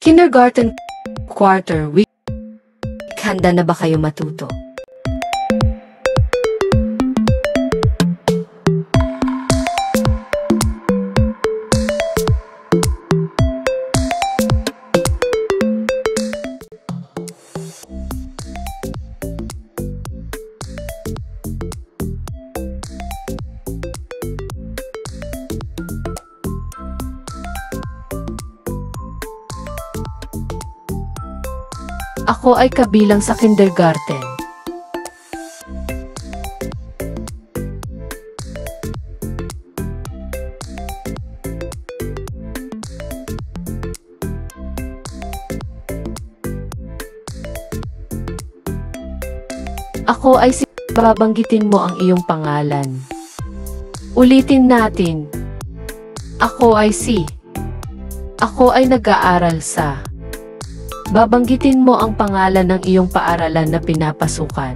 Kindergarten Quarter Week. Handa na ba kayo matuto? Ako ay kabilang sa kindergarten. Ako ay si... Babanggitin mo ang iyong pangalan. Ulitin natin. Ako ay si... Ako ay nag-aaral sa... Babanggitin mo ang pangalan ng iyong paaralan na pinapasukan.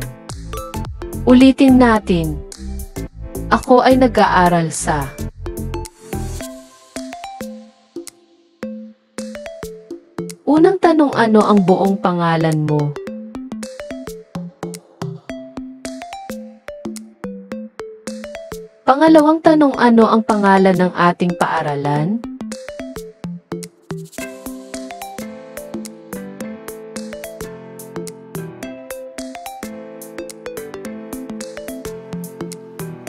Ulitin natin. Ako ay nag-aaral sa... Unang tanong, ano ang buong pangalan mo? Pangalawang tanong, ano ang pangalan ng ating paaralan?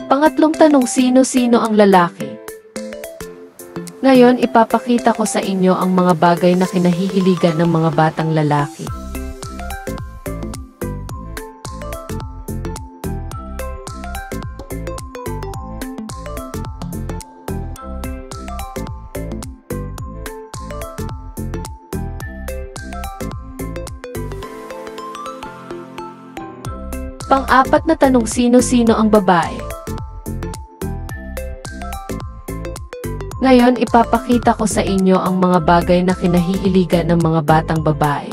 Pangatlong tanong, sino-sino ang lalaki? Ngayon, ipapakita ko sa inyo ang mga bagay na kinahihiligan ng mga batang lalaki. Pang-apat na tanong, sino-sino ang babae? Ngayon, ipapakita ko sa inyo ang mga bagay na kinahihiligan ng mga batang babae.